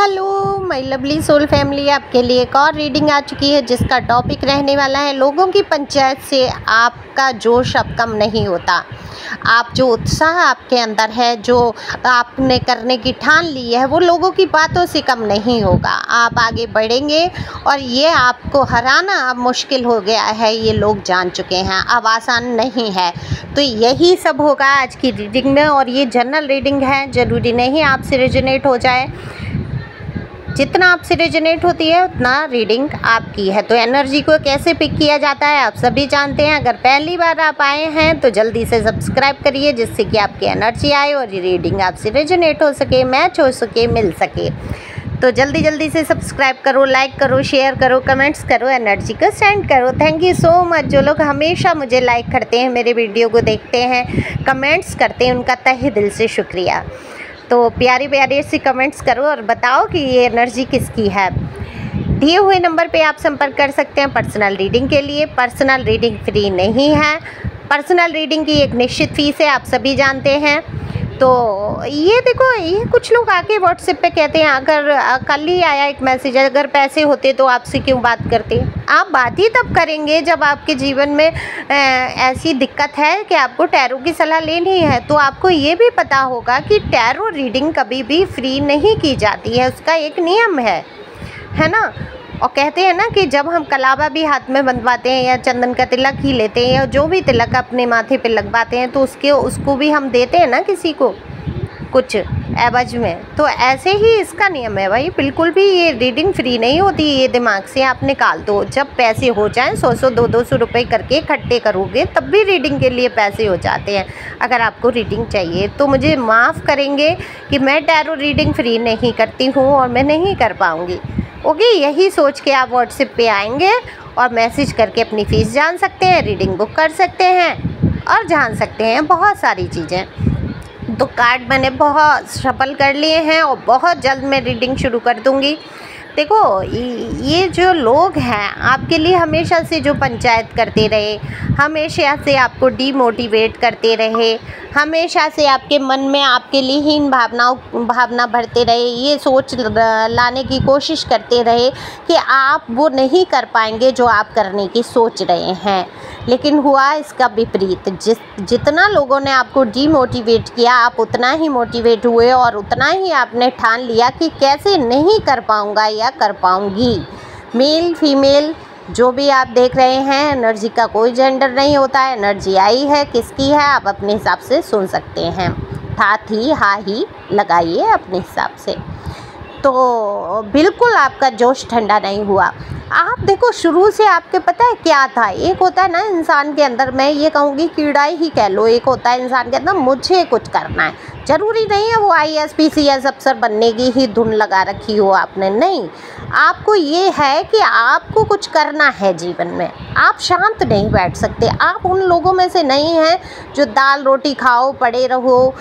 Hello my lovely soul family, आपके लिए एक और रीडिंग आ चुकी है जिसका टॉपिक रहने वाला है लोगों की पंचायत से आपका जोश अब कम नहीं होता। आप जो उत्साह आपके अंदर है, जो आपने करने की ठान ली है, वो लोगों की बातों से कम नहीं होगा। आप आगे बढ़ेंगे और ये आपको हराना अब मुश्किल हो गया है, ये लोग जान चुके हैं, अब आसान नहीं है। तो यही सब होगा आज की रीडिंग में। और ये जनरल रीडिंग है, ज़रूरी नहीं आपसे रेजोनेट हो जाए। जितना आपसे रेजोनेट होती है उतना रीडिंग आपकी है। तो एनर्जी को कैसे पिक किया जाता है आप सभी जानते हैं। अगर पहली बार आप आए हैं तो जल्दी से सब्सक्राइब करिए, जिससे कि आपकी एनर्जी आए और ये रीडिंग आपसे रेजोनेट हो सके, मैच हो सके, मिल सके। तो जल्दी से सब्सक्राइब करो, लाइक करो, शेयर करो, कमेंट्स करो, एनर्जी को सेंड करो। Thank you so much. जो लोग हमेशा मुझे लाइक करते हैं, मेरे वीडियो को देखते हैं, कमेंट्स करते हैं, उनका तहे दिल से शुक्रिया। तो प्यारे से कमेंट्स करो और बताओ कि ये एनर्जी किसकी है। दिए हुए नंबर पे आप संपर्क कर सकते हैं पर्सनल रीडिंग के लिए। पर्सनल रीडिंग फ्री नहीं है, पर्सनल रीडिंग की एक निश्चित फीस है, आप सभी जानते हैं। तो ये देखो, ये कुछ लोग आके व्हाट्सएप पे कहते हैं, अगर कल ही आया एक मैसेज, अगर पैसे होते तो आपसे क्यों बात करते। आप बात ही तब करेंगे जब आपके जीवन में ऐसी दिक्कत है कि आपको टैरो की सलाह लेनी है। तो आपको ये भी पता होगा कि टैरो रीडिंग कभी भी फ्री नहीं की जाती है, उसका एक नियम है ना। और कहते हैं ना कि जब हम कलावा भी हाथ में बंधवाते हैं या चंदन का तिलक ही लेते हैं या जो भी तिलक अपने माथे पे लगवाते हैं, तो उसको भी हम देते हैं ना किसी को कुछ एवज में। तो ऐसे ही इसका नियम है भाई, बिल्कुल भी ये रीडिंग फ्री नहीं होती। ये दिमाग से आप निकाल दो। जब पैसे हो जाएं 100 200 रुपये करके इकट्ठे करोगे तब भी रीडिंग के लिए पैसे हो जाते हैं। अगर आपको रीडिंग चाहिए तो मुझे माफ़ करेंगे कि मैं टैरो रीडिंग फ्री नहीं करती हूँ और मैं नहीं कर पाऊँगी। ओके, यही सोच के आप व्हाट्सएप पे आएंगे और मैसेज करके अपनी फ़ीस जान सकते हैं, रीडिंग बुक कर सकते हैं और जान सकते हैं बहुत सारी चीज़ें। तो कार्ड मैंने बहुत शफल कर लिए हैं और बहुत जल्द मैं रीडिंग शुरू कर दूँगी। देखो, ये जो लोग हैं आपके लिए हमेशा से जो पंचायत करते रहे, हमेशा से आपको डीमोटिवेट करते रहे, हमेशा से आपके मन में आपके लिए हीन भावना भरते रहे, ये सोच लाने की कोशिश करते रहे कि आप वो नहीं कर पाएंगे जो आप करने की सोच रहे हैं। लेकिन हुआ इसका विपरीत। जितना लोगों ने आपको डीमोटिवेट किया, आप उतना ही मोटिवेट हुए और उतना ही आपने ठान लिया कि कैसे नहीं कर पाऊँगा या कर पाऊँगी। मेल फीमेल जो भी आप देख रहे हैं, एनर्जी का कोई जेंडर नहीं होता है। एनर्जी आई है, किसकी है आप अपने हिसाब से सुन सकते हैं। साथ ही हा ही लगाइए अपने हिसाब से। तो बिल्कुल आपका जोश ठंडा नहीं हुआ। आप देखो, शुरू से आपके पता है क्या था। एक होता है ना इंसान के अंदर, मैं ये कहूँगी कीड़ा ही कह लो, एक होता है इंसान के अंदर मुझे कुछ करना है। ज़रूरी नहीं है वो IAS PCS अफसर बनने की ही धुन लगा रखी हो आपने, नहीं। आपको ये है कि आपको कुछ करना है जीवन में। आप शांत नहीं बैठ सकते। आप उन लोगों में से नहीं हैं जो दाल रोटी खाओ पड़े रहो,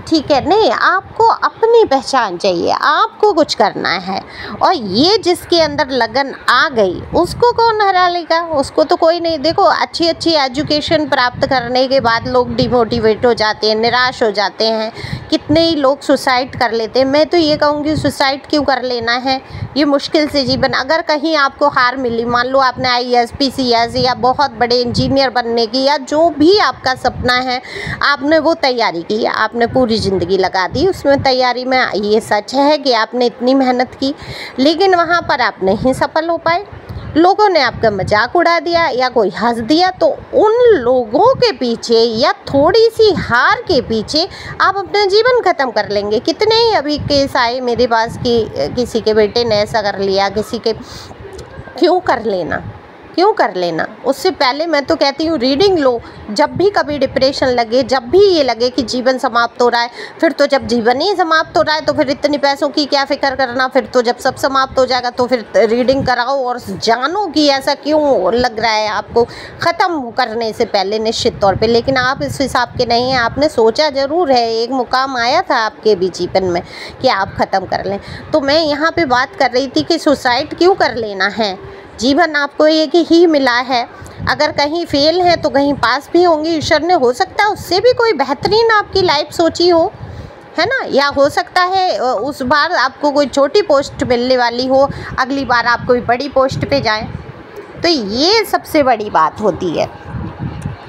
ठीक है, नहीं। आपको अपनी पहचान चाहिए, आपको कुछ करना है। और ये जिसके अंदर लगन आ गई उसको कौन हरा लेगा, उसको तो कोई नहीं। देखो, अच्छी एजुकेशन प्राप्त करने के बाद लोग डिमोटिवेट हो जाते हैं, निराश हो जाते हैं। कितने ही लोग सुसाइड कर लेते हैं। मैं तो ये कहूँगी सुसाइड क्यों कर लेना है, ये मुश्किल से जीवन। अगर कहीं आपको हार मिली, मान लो आपने IAS PCS या बहुत बड़े इंजीनियर बनने की या जो भी आपका सपना है, आपने वो तैयारी की, आपने पूरी ज़िंदगी लगा दी उसमें तैयारी में। ये सच है कि आपने इतनी मेहनत की, लेकिन वहाँ पर आप नहीं सफल हो पाए। लोगों ने आपका मजाक उड़ा दिया या कोई हंस दिया। तो उन लोगों के पीछे या थोड़ी सी हार के पीछे आप अपना जीवन ख़त्म कर लेंगे। कितने ही अभी केस आए मेरे पास कि किसी के बेटे ने ऐसा कर लिया, किसी के। क्यों कर लेना। उससे पहले मैं तो कहती हूँ रीडिंग लो। जब भी कभी डिप्रेशन लगे, जब भी ये लगे कि जीवन समाप्त हो रहा है, फिर तो जब जीवन ही समाप्त हो रहा है तो फिर इतने पैसों की क्या फ़िक्र करना। फिर तो जब सब समाप्त हो जाएगा तो फिर रीडिंग कराओ और जानो कि ऐसा क्यों लग रहा है आपको ख़त्म करने से पहले निश्चित तौर पे। लेकिन आप इस हिसाब के नहीं हैं। आपने सोचा ज़रूर है, एक मुकाम आया था आपके भी जीवन में कि आप ख़त्म कर लें। तो मैं यहाँ पर बात कर रही थी कि सुसाइड क्यों कर लेना है। जीवन आपको एक ही मिला है। अगर कहीं फेल है तो कहीं पास भी होंगे। ईश्वर ने हो सकता है उससे भी कोई बेहतरीन आपकी लाइफ सोची हो, है ना। या हो सकता है उस बार आपको कोई छोटी पोस्ट मिलने वाली हो, अगली बार आप कोई बड़ी पोस्ट पे जाएं। तो ये सबसे बड़ी बात होती है।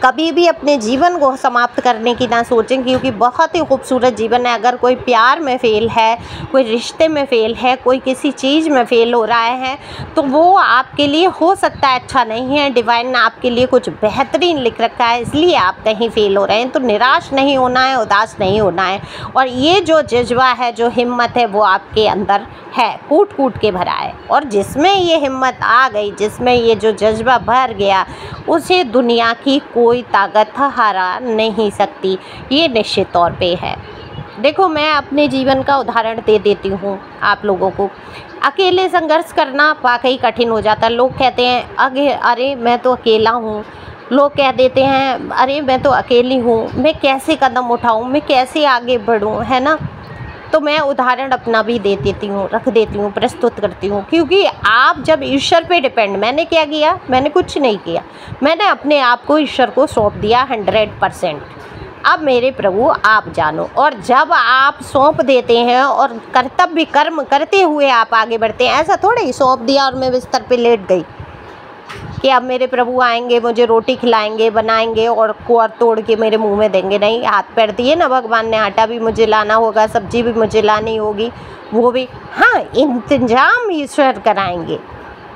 कभी भी अपने जीवन को समाप्त करने की ना सोचें, क्योंकि बहुत ही खूबसूरत जीवन है। अगर कोई प्यार में फ़ेल है, कोई रिश्ते में फ़ेल है, कोई किसी चीज़ में फ़ेल हो रहा है, तो वो आपके लिए हो सकता है अच्छा नहीं है। डिवाइन ने आपके लिए कुछ बेहतरीन लिख रखा है, इसलिए आप कहीं फ़ेल हो रहे हैं। तो निराश नहीं होना है, उदास नहीं होना है। और ये जो जज्बा है, जो हिम्मत है, वो आपके अंदर है, कूट कूट के भरा है। और जिसमें ये हिम्मत आ गई, जिसमें ये जो जज्बा भर गया, उसे दुनिया की कोई ताकत हरा नहीं सकती, ये निश्चित तौर पे है। देखो, मैं अपने जीवन का उदाहरण दे देती हूँ आप लोगों को। अकेले संघर्ष करना वाकई कठिन हो जाता है। लोग कहते हैं अरे मैं तो अकेला हूँ। लोग कह देते हैं अरे मैं तो अकेली हूँ, मैं कैसे कदम उठाऊँ, मैं कैसे आगे बढ़ूँ, है ना। तो मैं उदाहरण अपना भी दे देती हूँ, रख देती हूँ, प्रस्तुत करती हूँ। क्योंकि आप जब ईश्वर पे डिपेंड, मैंने क्या किया, मैंने कुछ नहीं किया, मैंने अपने आप को ईश्वर को सौंप दिया 100%। अब मेरे प्रभु आप जानो। और जब आप सौंप देते हैं और कर्तव्य कर्म करते हुए आप आगे बढ़ते हैं, ऐसा थोड़ा ही सौंप दिया और मैं बिस्तर पे लेट गई कि अब मेरे प्रभु आएंगे, मुझे रोटी खिलाएंगे, बनाएंगे और कुआर तोड़ के मेरे मुंह में देंगे। नहीं, हाथ पैर दिए ना भगवान ने, आटा भी मुझे लाना होगा, सब्जी भी मुझे लानी होगी, वो भी हाँ इंतजाम ईश्वर कराएंगे।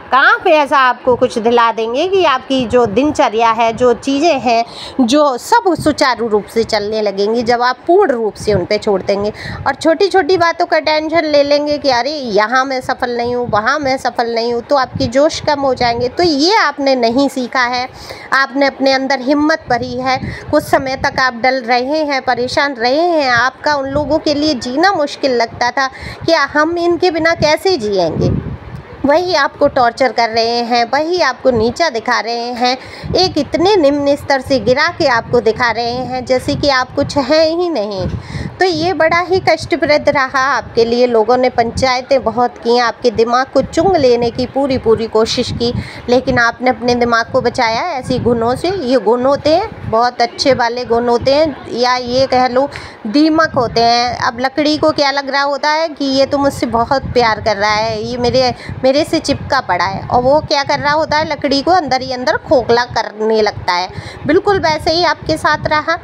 कहाँ पे ऐसा आपको कुछ दिला देंगे कि आपकी जो दिनचर्या है, जो चीज़ें हैं, जो सब सुचारू रूप से चलने लगेंगी जब आप पूर्ण रूप से उन पे छोड़ देंगे। और छोटी छोटी बातों का टेंशन ले लेंगे कि अरे यहाँ मैं सफल नहीं हूँ, वहाँ मैं सफल नहीं हूँ, तो आपकी जोश कम हो जाएंगे। तो ये आपने नहीं सीखा है, आपने अपने अंदर हिम्मत भरी है। कुछ समय तक आप डल रहे हैं, परेशान रहे हैं, आपका उन लोगों के लिए जीना मुश्किल लगता था कि हम इनके बिना कैसे जिएंगे। वही आपको टॉर्चर कर रहे हैं, वही आपको नीचा दिखा रहे हैं, एक इतने निम्न स्तर से गिरा के आपको दिखा रहे हैं जैसे कि आप कुछ हैं ही नहीं। तो ये बड़ा ही कष्टप्रद रहा आपके लिए। लोगों ने पंचायतें बहुत की, आपके दिमाग को चुंग लेने की पूरी कोशिश की, लेकिन आपने अपने दिमाग को बचाया ऐसी गुणों से। ये गुण होते हैं बहुत अच्छे वाले गुण होते हैं, या ये कह लो दीमक होते हैं। अब लकड़ी को क्या लग रहा होता है कि ये तो मुझसे बहुत प्यार कर रहा है, ये मेरे से चिपका पड़ा है, और वो क्या कर रहा होता है, लकड़ी को अंदर ही अंदर खोखला करने लगता है। बिल्कुल वैसे ही आपके साथ रहा।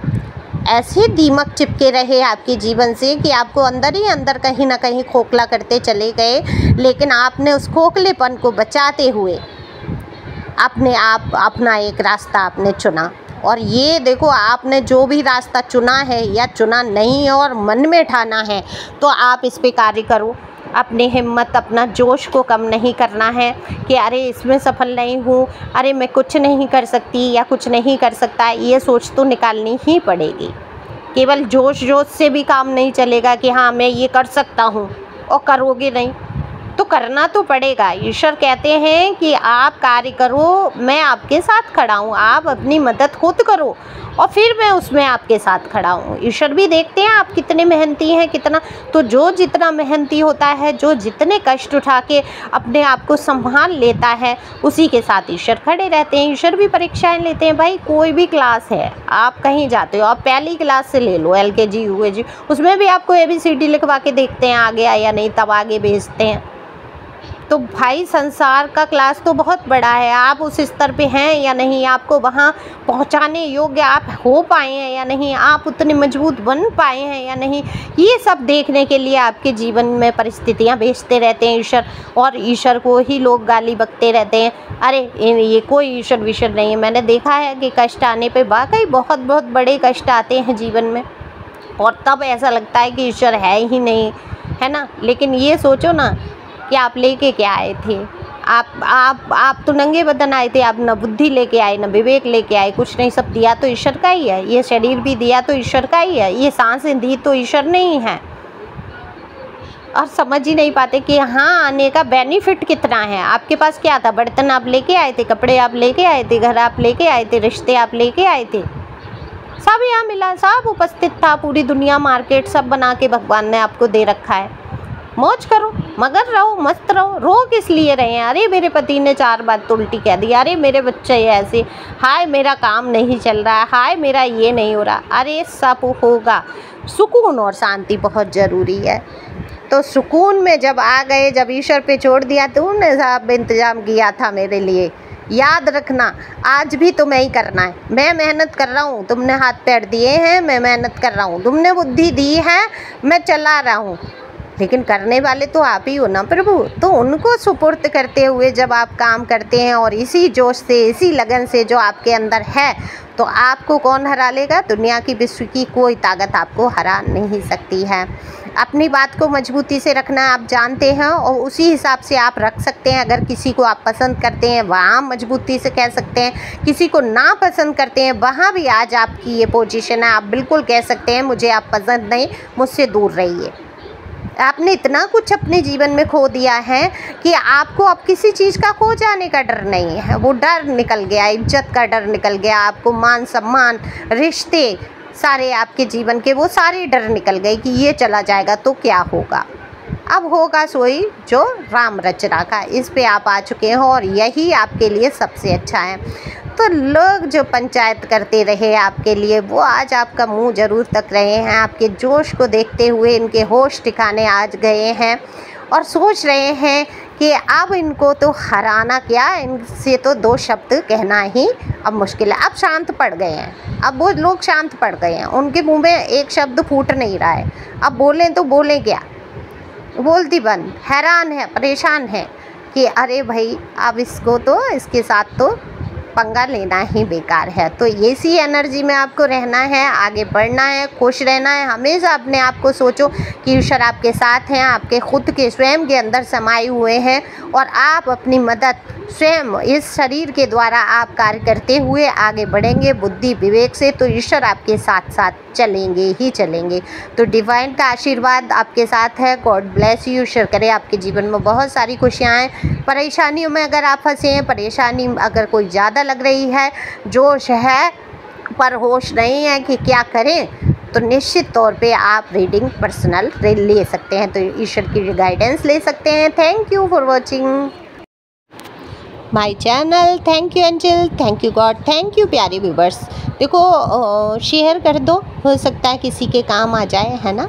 ऐसे दीमक चिपके रहे आपके जीवन से कि आपको अंदर ही अंदर कहीं ना कहीं खोखला करते चले गए। लेकिन आपने उस खोखलेपन को बचाते हुए अपना एक रास्ता आपने चुना। और ये देखो, आपने जो भी रास्ता चुना है या चुना नहीं है और मन में ठाना है, तो आप इस पे कार्य करो। अपनी हिम्मत, अपना जोश को कम नहीं करना है कि अरे इसमें सफल नहीं हूँ, अरे मैं कुछ नहीं कर सकती या कुछ नहीं कर सकता। ये सोच तो निकालनी ही पड़ेगी। केवल जोश से भी काम नहीं चलेगा कि हाँ मैं ये कर सकता हूँ, और करोगे नहीं तो करना तो पड़ेगा। ईश्वर कहते हैं कि आप कार्य करो, मैं आपके साथ खड़ा हूँ, आप अपनी मदद खुद करो और फिर मैं उसमें आपके साथ खड़ा हूँ। ईश्वर भी देखते हैं आप कितने मेहनती हैं, कितना। तो जो जितना मेहनती होता है, जो जितने कष्ट उठा के अपने आप को संभाल लेता है, उसी के साथ ईश्वर खड़े रहते हैं। ईश्वर भी परीक्षाएं लेते हैं। भाई कोई भी क्लास है, आप कहीं जाते हो, आप पहली क्लास से ले लो, LKG UKG, उसमें भी आपको ABCD लिखवा के देखते हैं आ गया या नहीं, तब आगे भेजते हैं। तो भाई संसार का क्लास तो बहुत बड़ा है, आप उस स्तर पे हैं या नहीं, आपको वहाँ पहुँचाने योग्य आप हो पाए हैं या नहीं, आप उतने मजबूत बन पाए हैं या नहीं, ये सब देखने के लिए आपके जीवन में परिस्थितियाँ भेजते रहते हैं ईश्वर। और ईश्वर को ही लोग गाली बकते रहते हैं, अरे ये कोई ईश्वर विश्वर नहीं है। मैंने देखा है कि कष्ट आने पर वाकई बहुत बहुत बड़े कष्ट आते हैं जीवन में, और तब ऐसा लगता है कि ईश्वर है ही नहीं, है ना। लेकिन ये सोचो ना कि आप लेके क्या आए थे। आप तो नंगे बदन आए थे, आप न बुद्धि लेके आए, न विवेक लेके आए, कुछ नहीं। सब दिया तो ईश्वर का ही है। ये शरीर भी दिया तो ईश्वर का ही है, ये सांसें दी तो ईश्वर नहीं है। और समझ ही नहीं पाते कि यहाँ आने का बेनिफिट कितना है। आपके पास क्या था, बर्तन आप लेके आए थे, कपड़े आप लेके आए थे, घर आप लेके आए थे, रिश्ते आप लेके आए थे, सब यहाँ मिला, सब उपस्थित था। पूरी दुनिया, मार्केट सब बना के भगवान ने आपको दे रखा है। मौज करो, मगर रहो, मस्त रहो, रो किस लिए रहे हैं? अरे मेरे पति ने 4 बार तो उल्टी कह दी, अरे मेरे बच्चे ऐसे, हाय मेरा काम नहीं चल रहा है, हाय मेरा ये नहीं हो रहा। अरे सब होगा, सुकून और शांति बहुत ज़रूरी है। तो सुकून में जब आ गए, जब ईश्वर पे छोड़ दिया, तो उन्होंने सब इंतज़ाम किया था मेरे लिए। याद रखना, आज भी तुम्हें ही करना है। मैं मेहनत कर रहा हूँ, तुमने हाथ पैर दिए हैं, मैं मेहनत कर रहा हूँ, तुमने बुद्धि दी है, मैं चला रहा हूँ, लेकिन करने वाले तो आप ही हो ना प्रभु। तो उनको सुपुर्द करते हुए जब आप काम करते हैं और इसी जोश से, इसी लगन से जो आपके अंदर है, तो आपको कौन हरा लेगा? दुनिया की, विश्व की कोई ताकत आपको हरा नहीं सकती है। अपनी बात को मजबूती से रखना आप जानते हैं और उसी हिसाब से आप रख सकते हैं। अगर किसी को आप पसंद करते हैं वहाँ मजबूती से कह सकते हैं, किसी को ना पसंद करते हैं वहाँ भी आज आपकी ये पोजीशन है, आप बिल्कुल कह सकते हैं मुझे आप पसंद नहीं, मुझसे दूर रहिए। आपने इतना कुछ अपने जीवन में खो दिया है कि आपको अब किसी चीज़ का खो जाने का डर नहीं है। वो डर निकल गया, इज्जत का डर निकल गया, आपको मान सम्मान, रिश्ते सारे आपके जीवन के वो सारे डर निकल गए कि ये चला जाएगा तो क्या होगा। अब होगा सोई जो राम रच रखा, इस पे आप आ चुके हैं और यही आपके लिए सबसे अच्छा है। तो लोग जो पंचायत करते रहे आपके लिए, वो आज आपका मुंह जरूर तक रहे हैं। आपके जोश को देखते हुए इनके होश ठिकाने आज गए हैं और सोच रहे हैं कि अब इनको तो हराना क्या, इनसे तो 2 शब्द कहना ही अब मुश्किल है। अब शांत पड़ गए हैं, अब वो लोग शांत पड़ गए हैं, उनके मुंह में एक शब्द फूट नहीं रहा है। अब बोलें तो बोलें क्या, बोलती बंद, हैरान है, परेशान है कि अरे भाई अब इसको तो, इसके साथ तो पंगा लेना ही बेकार है। तो इसी एनर्जी में आपको रहना है, आगे बढ़ना है, खुश रहना है। हमेशा अपने आप को सोचो कि ईश्वर आपके साथ हैं, आपके खुद के स्वयं के अंदर समाये हुए हैं और आप अपनी मदद स्वयं इस शरीर के द्वारा आप कार्य करते हुए आगे बढ़ेंगे बुद्धि विवेक से, तो ईश्वर आपके साथ साथ चलेंगे ही चलेंगे। तो डिवाइन का आशीर्वाद आपके साथ है। God bless you. ईश्वर करे आपके जीवन में बहुत सारी खुशियाँ आएँ। परेशानियों में अगर आप फंसे हैं, परेशानी अगर कोई ज़्यादा लग रही है, जोश है पर होश नहीं है कि क्या करें, तो निश्चित तौर पे आप रीडिंग पर्सनल ले सकते हैं, तो ईश्वर की गाइडेंस ले सकते हैं। Thank you for watching my channel. Thank you angel, thank you God, thank you प्यारे व्यूवर्स। देखो शेयर कर दो, हो सकता है किसी के काम आ जाए, है ना।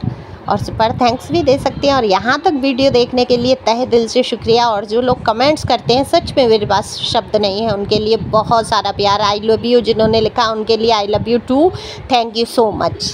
और सुपर थैंक्स भी दे सकते हैं। और यहाँ तक वीडियो देखने के लिए तहे दिल से शुक्रिया। और जो लोग कमेंट्स करते हैं, सच में मेरे पास शब्द नहीं है, उनके लिए बहुत सारा प्यार। आई लव यू जिन्होंने लिखा, उनके लिए I love you too. Thank you so much.